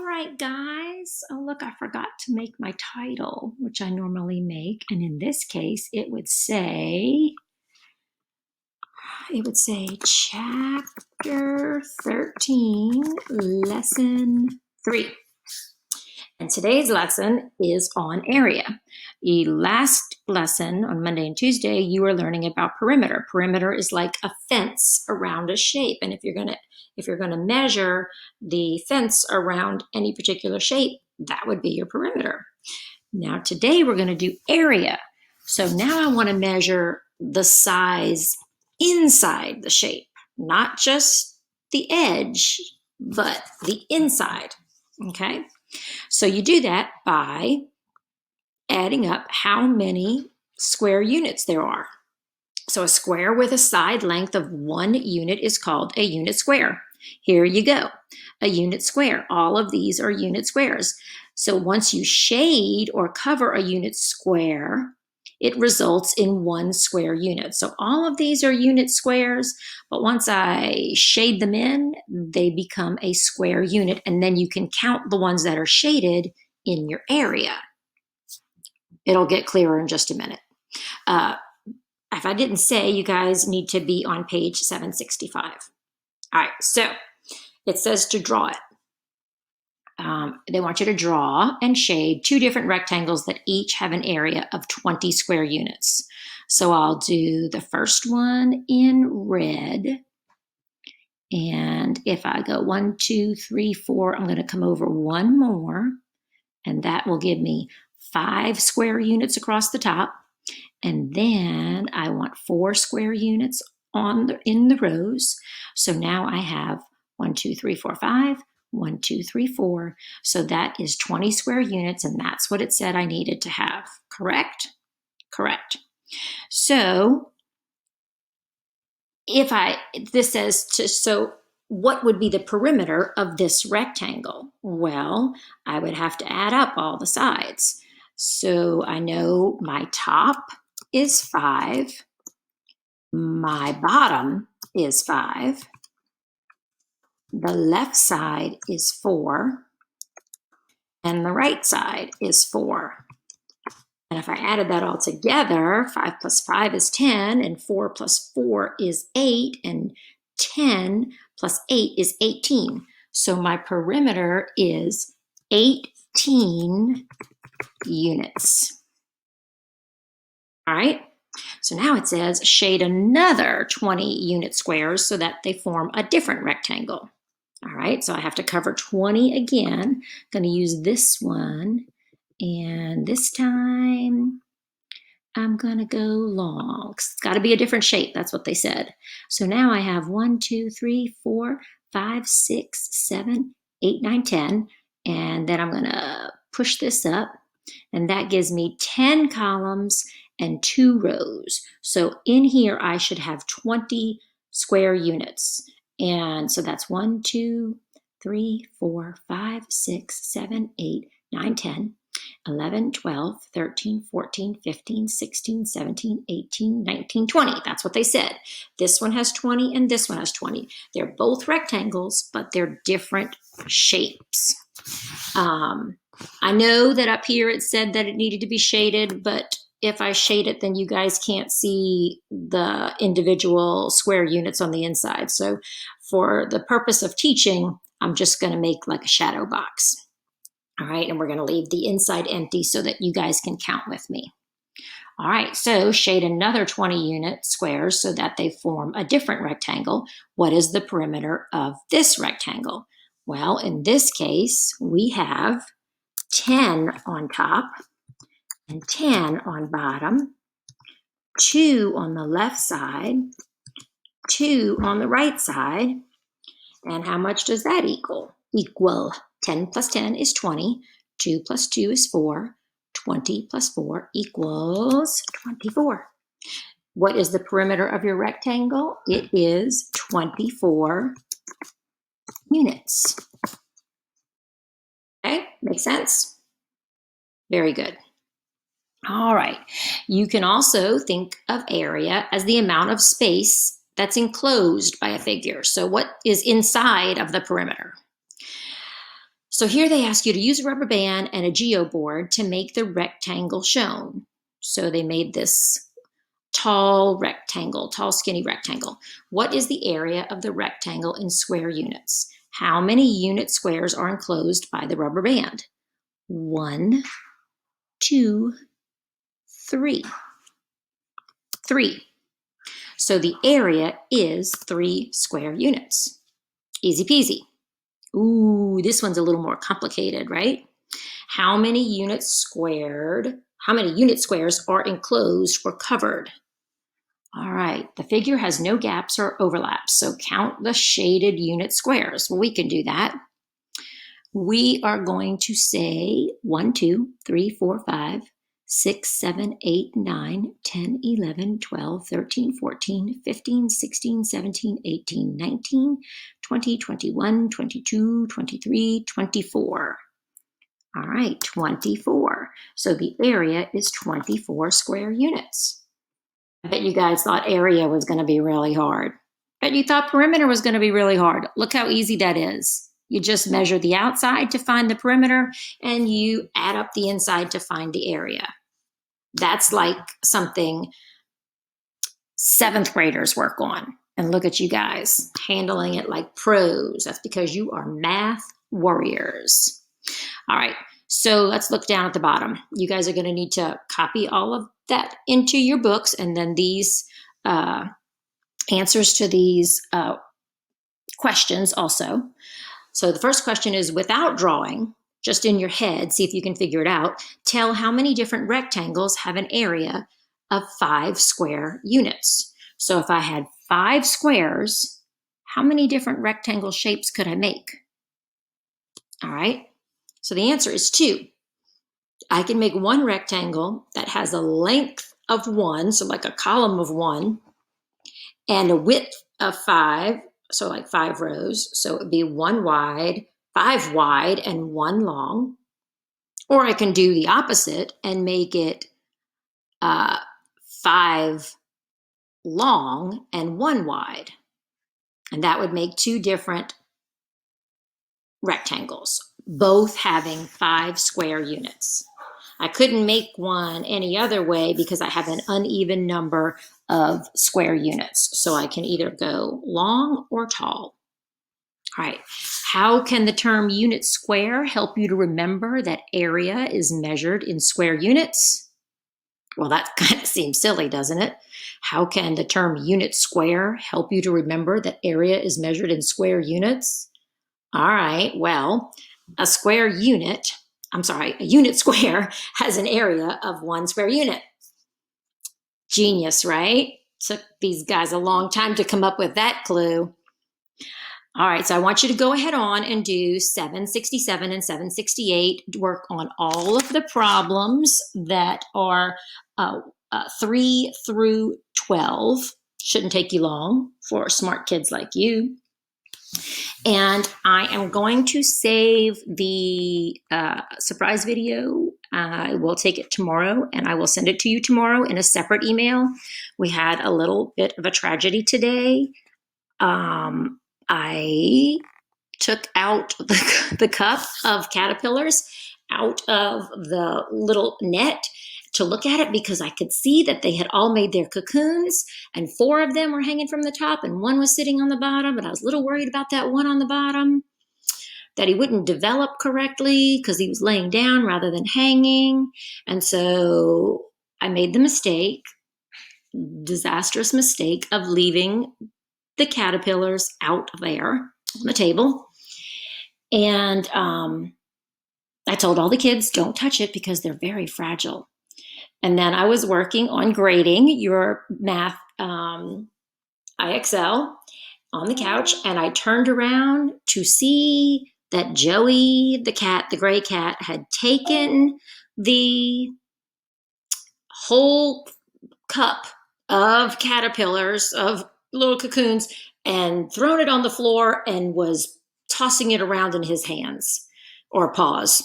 right, guys. Oh, look, I forgot to make my title, which I normally make. And in this case, it would say Chapter 13, Lesson 3. And today's lesson is on area. The last lesson on Monday and Tuesday, you were learning about perimeter. Perimeter is like a fence around a shape. And if you're gonna measure the fence around any particular shape, that would be your perimeter. Now today we're gonna do area. So now I wanna measure the size inside the shape, not just the edge, but the inside, okay? So you do that by adding up how many square units there are. So a square with a side length of 1 unit is called a unit square. Here you go, a unit square. All of these are unit squares. So once you shade or cover a unit square, it results in 1 square unit. So all of these are unit squares, but once I shade them in, they become a square unit, and then you can count the ones that are shaded in your area. It'll get clearer in just a minute. If I didn't say, you guys need to be on page 765. All right, so it says to draw it. They want you to draw and shade 2 different rectangles that each have an area of 20 square units. So I'll do the first one in red. And if I go 1, 2, 3, 4, I'm going to come over 1 more. And that will give me 5 square units across the top. And then I want 4 square units in the rows. So now I have 1, 2, 3, 4, 5. 1, 2, 3, 4. So that is 20 square units, and that's what it said I needed to have. Correct? Correct. So so what would be the perimeter of this rectangle? Well, I would have to add up all the sides. So I know my top is 5. My bottom is 5. The left side is 4, and the right side is 4. And if I added that all together, 5 plus 5 is 10, and 4 plus 4 is 8, and 10 plus 8 is 18. So my perimeter is 18 units. All right? So now it says shade another 20 unit squares so that they form a different rectangle. All right, so I have to cover 20 again. I'm going to use this one, and this time I'm going to go long. It's got to be a different shape. That's what they said. So now I have 1, 2, 3, 4, 5, 6, 7, 8, 9, 10, and then I'm going to push this up, and that gives me 10 columns and 2 rows. So in here I should have 20 square units. And so that's 1, 2, 3, 4, 5, 6, 7, 8, 9, 10, 11, 12, 13, 14, 15, 16, 17, 18, 19, 20. That's what they said. This one has 20 and this one has 20. They're both rectangles, but they're different shapes. I know that up here it said that it needed to be shaded, but if I shade it, then you guys can't see the individual square units on the inside. So for the purpose of teaching, I'm just going to make like a shadow box. All right, and we're going to leave the inside empty so that you guys can count with me. All right, so shade another 20 unit squares so that they form a different rectangle. What is the perimeter of this rectangle? Well, in this case, we have 10 on top and 10 on bottom, 2 on the left side, 2 on the right side. And how much does that equal? 10 plus 10 is 20, 2 plus 2 is 4, 20 plus 4 equals 24. What is the perimeter of your rectangle? It is 24 units. Okay, makes sense? Very good. All right, you can also think of area as the amount of space that's enclosed by a figure. So what is inside of the perimeter? So here they ask you to use a rubber band and a geoboard to make the rectangle shown. So they made this tall rectangle, tall skinny rectangle. What is the area of the rectangle in square units? How many unit squares are enclosed by the rubber band? 1, 2, 3. 3. So the area is 3 square units. Easy peasy. Ooh, this one's a little more complicated, right? How many units squares are enclosed or covered? All right, the figure has no gaps or overlaps, so count the shaded unit squares. Well, we can do that. We are going to say 1, 2, 3, 4, 5, 6, 7, 8, 9, 10, 11, 12, 13, 14, 15, 16, 17, 18, 19, 20, 21, 22, 23, 24. All right, 24. So the area is 24 square units. I bet you guys thought area was going to be really hard. Bet you thought perimeter was going to be really hard. Look how easy that is. You just measure the outside to find the perimeter, and you add up the inside to find the area. That's like something 7th graders work on. And look at you guys handling it like pros. That's because you are math warriors. All right, so let's look down at the bottom. You guys are going to need to copy all of that into your books, and then these answers to these questions also. So the first question is, without drawing, just in your head, see if you can figure it out. Tell how many different rectangles have an area of 5 square units. So if I had 5 squares, how many different rectangle shapes could I make? All right, so the answer is 2. I can make one rectangle that has a length of 1, so like a column of 1, and a width of 5, so like 5 rows. So it would be 1 wide, 5 wide, and 1 long. Or I can do the opposite and make it 5 long and 1 wide. And that would make 2 different rectangles, both having 5 square units. I couldn't make one any other way because I have an uneven number of square units. So I can either go long or tall. All right, how can the term unit square help you to remember that area is measured in square units? Well, that kind of seems silly, doesn't it? How can the term unit square help you to remember that area is measured in square units? All right, well, a unit square has an area of 1 square unit. Genius, right? Took these guys a long time to come up with that clue. All right, so I want you to go ahead on and do 767 and 768. Work on all of the problems that are 3 through 12. Shouldn't take you long for smart kids like you. And I am going to save the surprise video. I will take it tomorrow and I will send it to you tomorrow in a separate email. We had a little bit of a tragedy today. I took out the cup of caterpillars out of the little net to look at it because I could see that they had all made their cocoons, and 4 of them were hanging from the top and 1 was sitting on the bottom, but I was a little worried about that one on the bottom, that he wouldn't develop correctly because he was laying down rather than hanging. And so I made the disastrous mistake of leaving the caterpillars out there on the table. And I told all the kids, don't touch it because they're very fragile. And then I was working on grading your math IXL on the couch, and I turned around to see that Joey, the cat, the gray cat, had taken the whole cup of caterpillars, of little cocoons, and thrown it on the floor and was tossing it around in his hands or paws.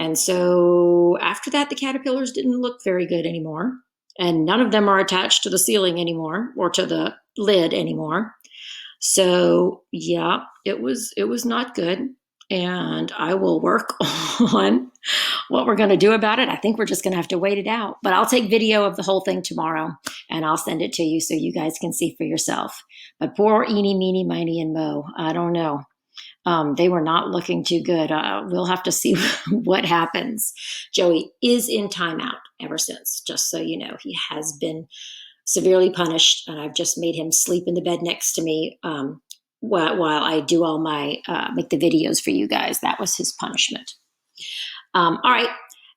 And so after that, the caterpillars didn't look very good anymore. And none of them are attached to the ceiling anymore or to the lid anymore. So yeah, it was not good. and I will work on what we're going to do about it. I think we're just going to have to wait it out. But I'll take video of the whole thing tomorrow and I'll send it to you so you guys can see for yourself. But poor Eeny, Meeny, Miny, and Mo, I don't know. They were not looking too good. We'll have to see what happens. Joey is in timeout ever since, just so you know. He has been severely punished, and I've just made him sleep in the bed next to me while I do all my make the videos for you guys. That was his punishment. All right.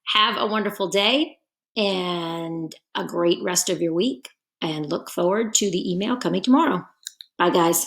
Have a wonderful day and a great rest of your week, and look forward to the email coming tomorrow. Bye, guys.